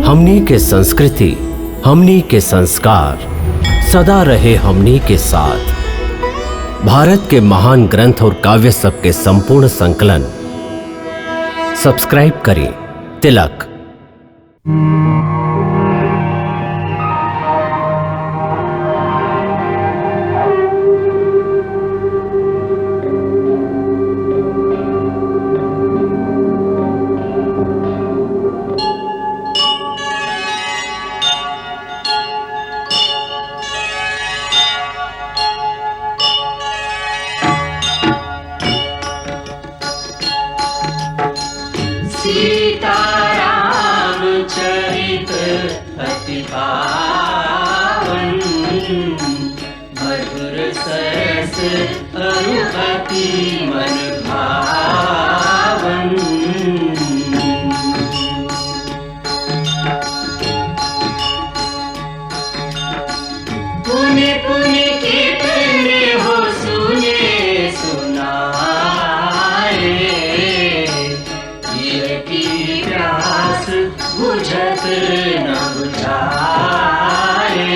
हमनी के संस्कृति, हमनी के संस्कार सदा रहे हमनी के साथ। भारत के महान ग्रंथ और काव्य सब के संपूर्ण संकलन सब्सक्राइब करें तिलक। सीताराम चरित अति पावन, मधुर सरस अरु अति मन भावन। पुनि पुनि कीर्तने हो सुने सुनाए, प्यास बुझत न बुझाए।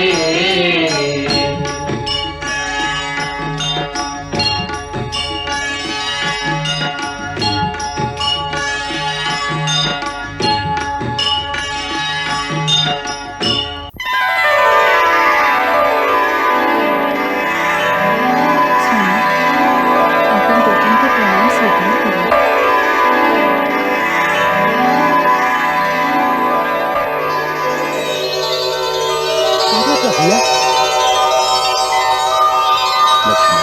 लक्ष्मण,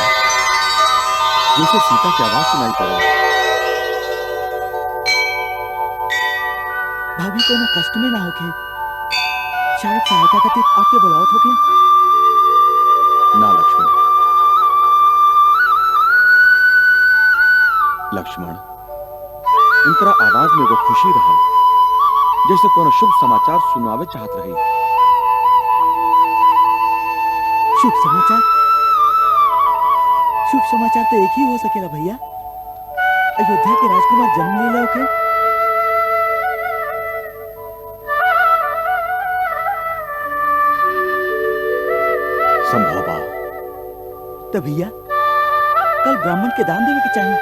जैसे सीता की आवाज सुनाई पड़े। भाभी को ना कष्ट में ना होके, शायद सहायता खातिर आपके बुलावत होके। ना लक्ष्मण, लक्ष्मण, उनकरा आवाज में वो खुशी रहल, जैसे कोनो शुभ समाचार सुनावे चाहत रही। शुभ समाचार? शुभ समाचार तो एक ही हो सकेला भैया। अयोध्या के राजकुमार जन्म ले लोगे। संभव बा तो भैया कल ब्राह्मण के दान देवे के चाहिए।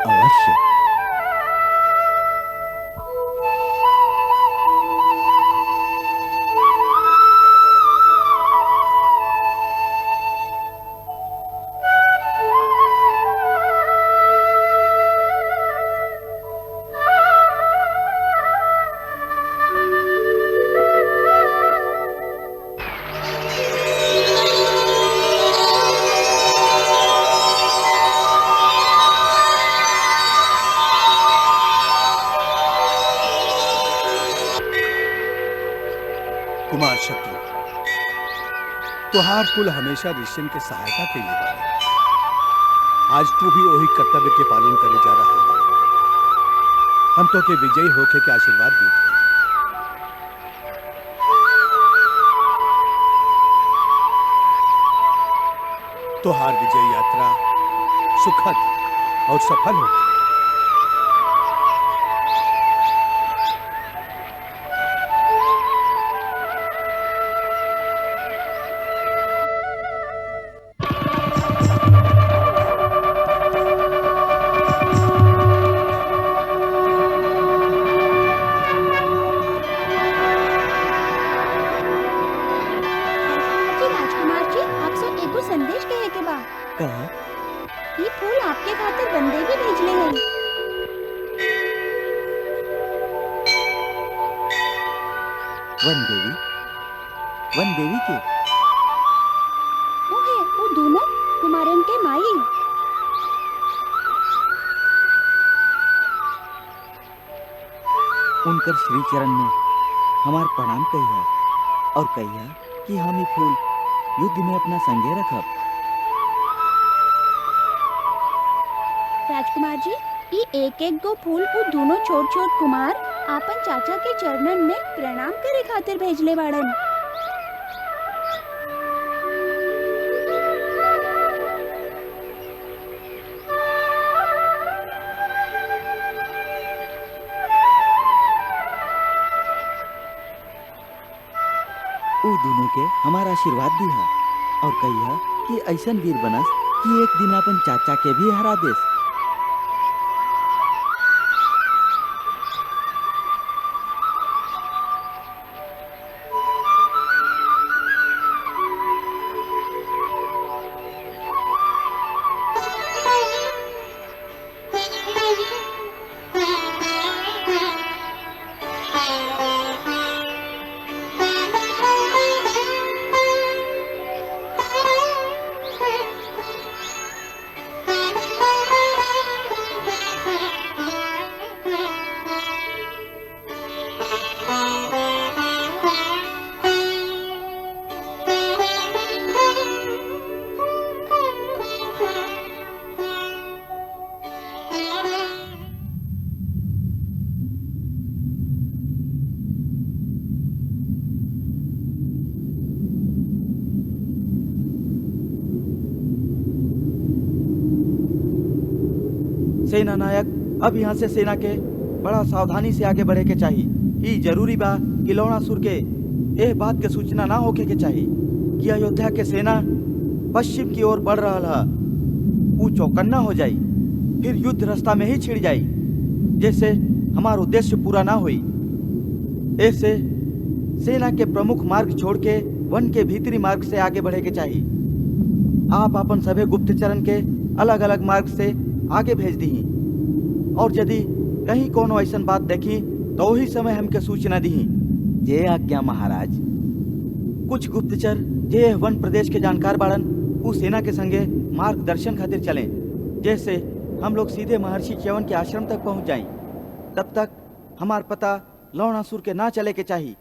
अवश्य। कुमार शत्रु, तुहार कुल हमेशा ऋषियन के सहायता के लिए बा। आज तू भी वही कर्तव्य के पालन करे जा रहा है। हम तो के विजयी होके के आशीर्वाद दी। तुहार विजय यात्रा सुखद और सफल हो। संदेश कहे के बा। कहा? ये फूल आपके खातिर बंदे भी भेजले हैं। वन देवी के? वो है वो दोनों कुमारन के माई। उनकर श्री चरण में हमार प्रणाम कहिया और कहिया कि हम ये फूल युद्ध में अपना संगे रखब। राजकुमार जी, ये एक एक गो फूल वो दोनों छोट छोट कुमार आपन चाचा के चरणन में प्रणाम करे खातिर भेजले बाड़न। ऊ दोनों के हमारा आशीर्वाद दिया और कहिया कि ऐसन वीर बनस कि एक दिन अपन चाचा के भी हरा देस। सेना नायक, अब यहाँ से सेना के बड़ा सावधानी से आगे बढ़े के चाहिए। ई जरूरी बा कि लवणासुर के एह बात के सूचना ना होके के चाहिए कि अयोध्या के सेना पश्चिम की ओर बढ़ रहा है। ऊ चौकन्ना हो जाई, फिर युद्ध रास्ता में ही छिड़ जाई, जैसे हमारा उद्देश्य पूरा ना हुई। ऐसे सेना के प्रमुख मार्ग छोड़ के वन के भीतरी मार्ग से आगे बढ़े के चाहिए। आप अपन सभी गुप्तचरन के अलग अलग मार्ग से आगे भेज दी और यदि कहीं कोनो ऐसा बात देखी तो वही समय हमके सूचना दी। जे आज्ञा महाराज। कुछ गुप्तचर जे वन प्रदेश के जानकार बाड़न उ सेना के संगे मार्गदर्शन खातिर चलें, जैसे हम लोग सीधे महर्षि च्यवन के आश्रम तक पहुंच जाएं। तब तक हमार पता लवणासुर के ना चले के चाहिए।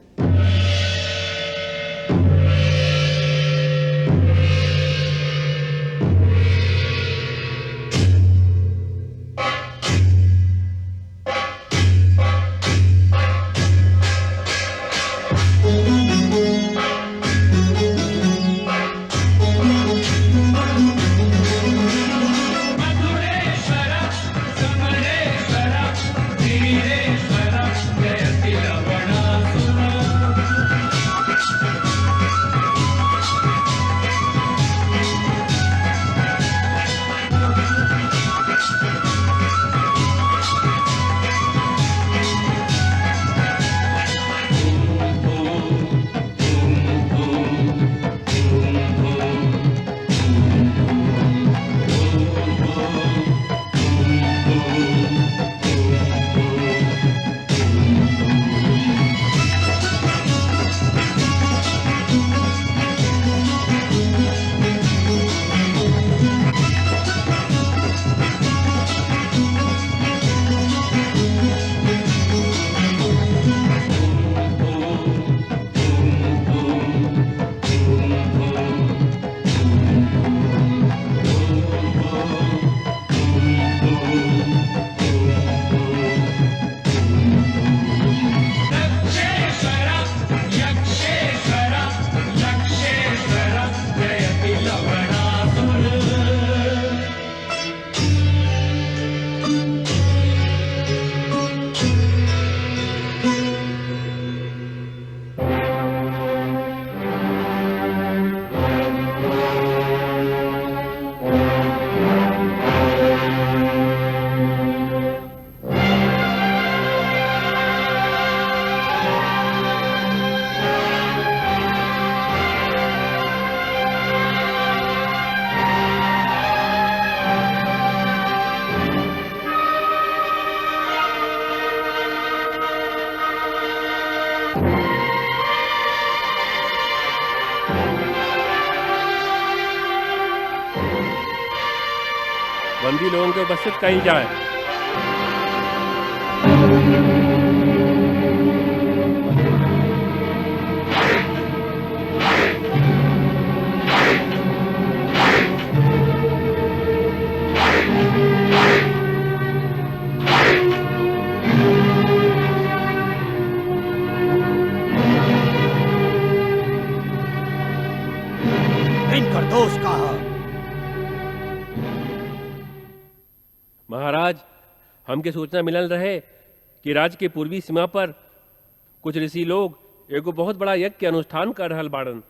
बंदी लोगों के उपस्थित कही जाए। इनकर दोष का है? महाराज, हमके सूचना मिलल रहे कि राज्य के पूर्वी सीमा पर कुछ ऋषि लोग एगो बहुत बड़ा यज्ञ के अनुष्ठान कर रहल बाड़न,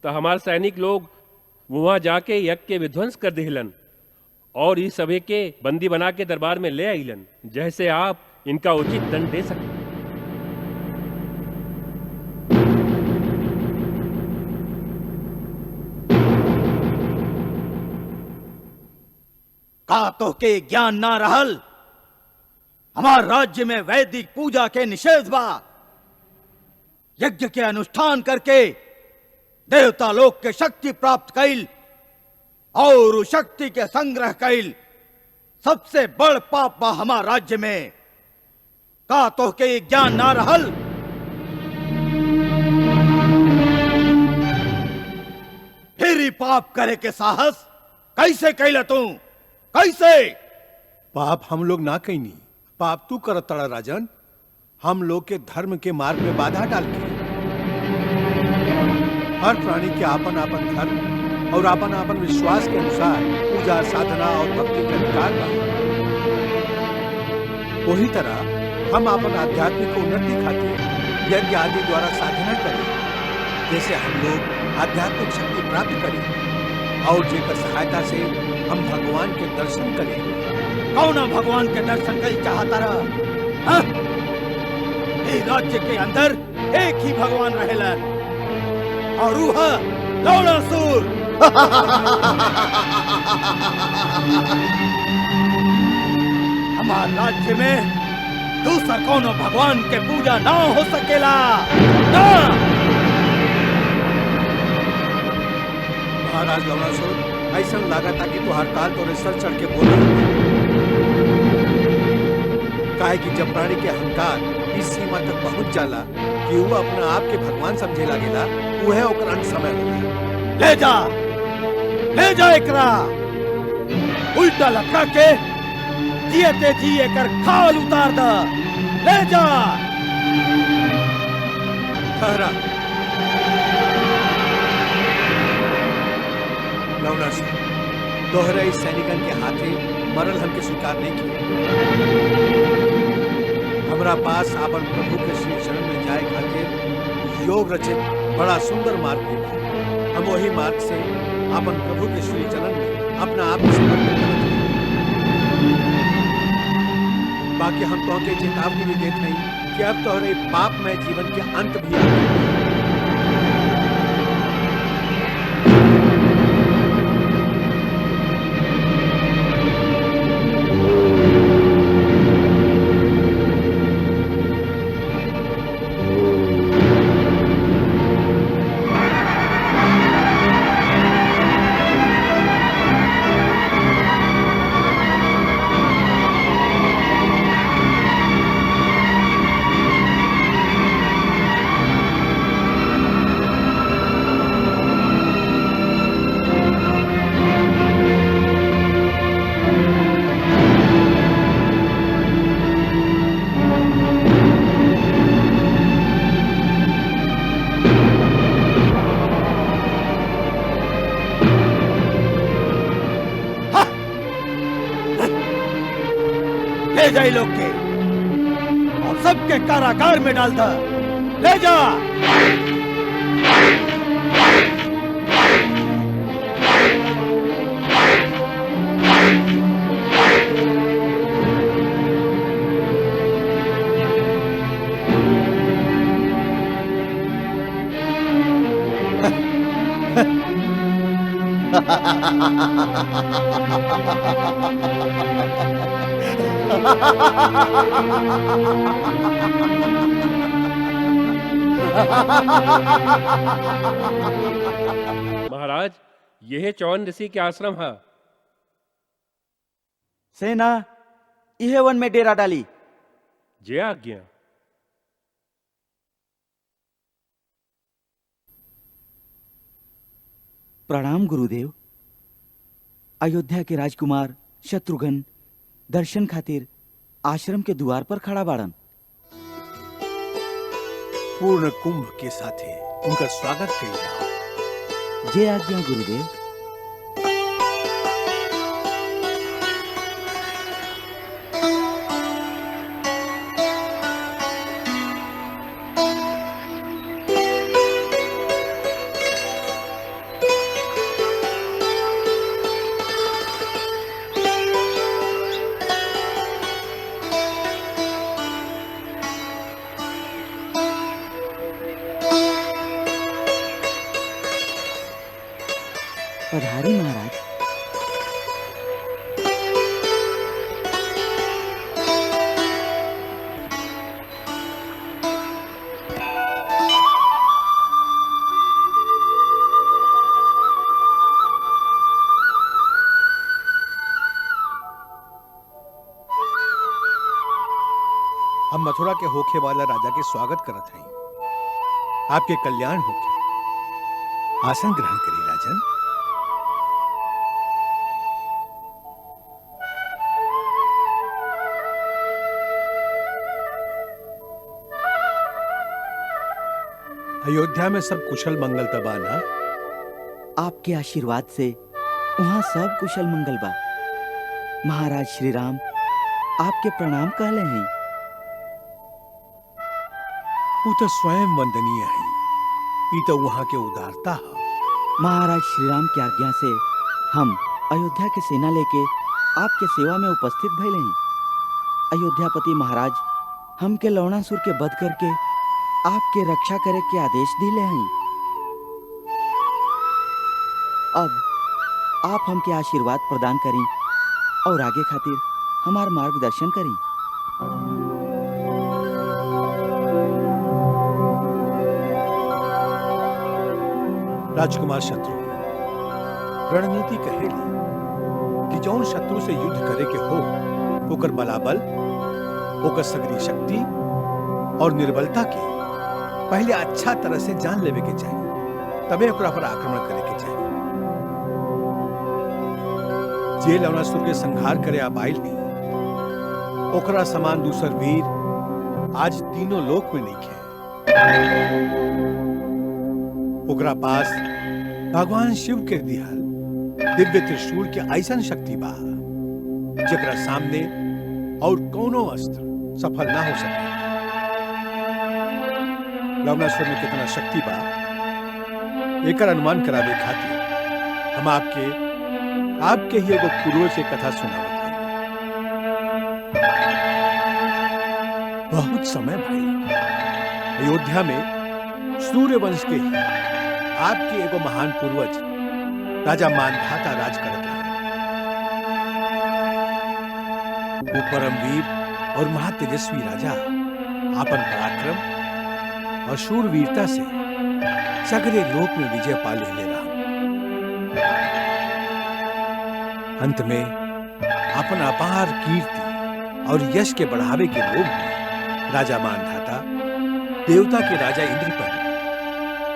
तो हमार सैनिक लोग वहां जाके यज्ञ के विध्वंस कर दिहलन और इस सभी के बंदी बना के दरबार में ले आइलन, जैसे आप इनका उचित दंड दे सकें। का तो के ज्ञान ना रहल। हमार राज्य में वैदिक पूजा के निषेध बा। यज्ञ के अनुष्ठान करके देवता लोक के शक्ति प्राप्त कैल और उस शक्ति के संग्रह कैल सबसे बड़ पाप बा हमार राज्य में। का तो के ज्ञान ना रहल। फिर ही पाप करे के साहस कैसे कैला तू? कैसे? पाप हम लोग ना कैनी, पाप तू करत तड़ा राजन। हम लोग के धर्म के मार्ग में बाधा डाल के हर प्राणी के आपन आपन धर्म और आपन आपन विश्वास के अनुसार पूजा साधना और भक्ति के अधिकार बा। वही तरह हम आपन आध्यात्मिक उन्नति खातिर यज्ञ आदि द्वारा साधना करें, जैसे हम लोग आध्यात्मिक शक्ति प्राप्त करें और जेकर सहायता से हम भगवान के दर्शन करें। कौना भगवान के दर्शन कई चाहता रहा? इस राज्य के अंदर एक ही भगवान रहेलन और वह लौड़ासुर। हमारे राज्य में दूसरा कोनो भगवान के पूजा ना हो सकेला ना। महाराज लौड़ासुर, ऐसा लगा था कि तुहार काल तो सर चढ़ के बोल काहे कि जब प्राणी के अहंकार इस सीमा तक पहुंच जाला कि वो अपना आप के भगवान समझे लागेला, वह ओकर अंत समय होला। ले जा एकरा उल्टा लटका के जियते जिए कर खाल उतार दा। ले जा। ठहरा लौड़ासुर, तोहरे इस सैनिकन के हाथे मरल हमके स्वीकार नहीं किया। हमरा पास आपन प्रभु के श्री चरण में जाए खातिर योग रचित बड़ा सुंदर मार्ग भी बा। हम वही मार्ग से आपन प्रभु के श्री चरण में अपना आप समर्पित करत हई। बाकी हम तो के चेतावनी भी देत नहीं कि अब तोहरे पाप में जीवन के अंत भी आ गए। ले जा लोग के और सबके कारागार में डाल दा। ले जा। महाराज, यह चौन ऋषि के आश्रम है। सेना इहे वन में डेरा डाली। जय आज्ञा। प्रणाम गुरुदेव। अयोध्या के राजकुमार शत्रुघ्न दर्शन खातिर आश्रम के द्वार पर खड़ा बाड़न। पूर्ण कुंभ के साथे उनका स्वागत कइल जाओ। जय आज्ञा गुरुदेव। पधारी महाराज। हम मथुरा के होखे वाला राजा के स्वागत करत हई। आपके कल्याण होके आसन ग्रहण करी राजन। अयोध्या में सब कुशल मंगल तबा ना? आपके आशीर्वाद से वहाँ सब कुशल मंगल बा। महाराज श्री राम आपके प्रणाम कहले हैं। वो तो स्वयं वंदनीय है। ये तो वहां के उदारता है। महाराज श्री राम की आज्ञा से हम अयोध्या की सेना लेके आपके सेवा में उपस्थित भइले हैं। अयोध्यापति महाराज हमके लवणासुर के वध करके आपके रक्षा करे के आदेश दिले हैं। अब आप हमके आशीर्वाद प्रदान करें और आगे खातिर हमार मार्गदर्शन करें। राजकुमार शत्रु रणनीति कहेली कि जौन शत्रु से युद्ध करे के हो ओकर बलाबल, ओकर सगरी शक्ति और निर्बलता के पहले अच्छा तरह से जान लेवे के चाहिए, तबे ओकरा पर आक्रमण करे के चाहिए। जे लवणासुर के संहार करे आप आइल नहीं, ओकरा समान दूसर वीर आज तीनों लोक में नहीं खे। ओकरा पास भगवान शिव के दिहल दिव्य त्रिशूल के ऐसन शक्ति बा जकरा सामने और कोनो अस्त्र सफल ना हो सके। लवणासुर में कितना शक्ति बा एकर अनुमान करावे खातिर हम आपके ही एगो पूर्वज से कथा सुनावत हैं। बहुत समय भाई अयोध्या में सूर्यवंश के ही आपके एगो महान पूर्वज राजा मानधाता राज करत रहे। वो परमवीर और महातेजस्वी राजा आपन पराक्रम और शूरवीरता से सगरे लोक में विजय पा ले रहा। अंत में अपन अपार कीर्ति और यश के बढ़ावे के लोभ में राजा मानधाता देवता के राजा इंद्र पर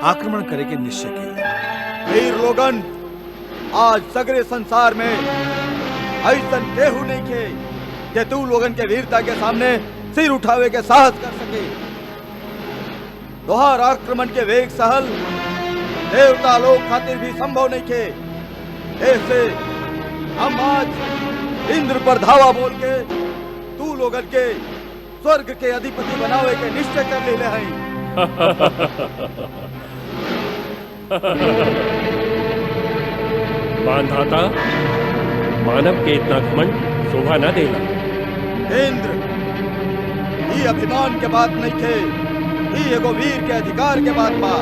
आक्रमण करे के निश्चय किया। वीर लोगन, आज सगरे संसार में ऐसन केहू नहीं खे कि तू लोगन के वीरता के सामने सिर उठावे के साहस कर सके। दोहार आक्रमण के वेग सहल देवता लोग खातिर भी संभव नहीं खे। ऐसे हम आज इंद्र पर धावा बोल के तू लोगन के स्वर्ग के अधिपति बनावे के निश्चय कर लेले हैं। मानधाता, मानव के इतना घमंड शोभा न देना। इंद्र, ये अभिमान के बात नहीं थे, ये एगो वीर के अधिकार के बात बा।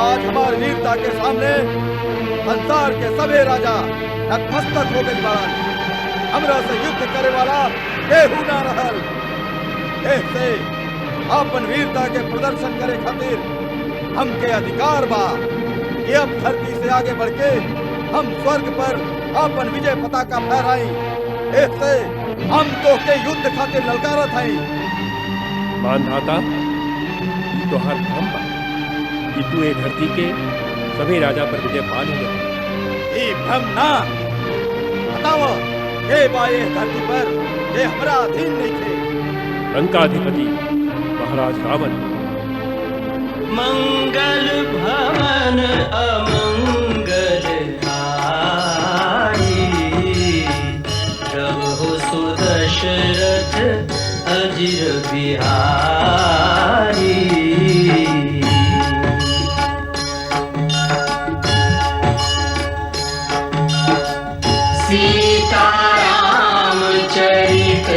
आज हमार वीरता के सामने संसार के सभी राजा नतमस्तक हो गई बात। हमरा से युद्ध करे वाला केहू ना रहल। ऐसे अपन वीरता के प्रदर्शन करे खातिर हमके अधिकार बा कि अब धरती से आगे बढ़ के हम स्वर्ग पर अपन विजय पताका फहराई। ऐसे हम तो के युद्ध खातिर ललकारत हई। मानधाता, तो हर भ्रम बा कि तू ये धरती के सभी राजा पर विजय पा लेगा। ये भ्रम ना बताओ, ये बाए धरती पर ये हमरा अधीन नहीं थे। लंकाधिपति महाराज रावण मंगल भवन अमंगल हारी, प्रभु सुदशरथ अजिर बिहारी। सीताराम चरित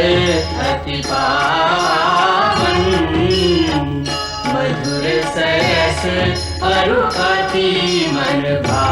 अति पावन, मधुर सरस अरु अति मन भावन।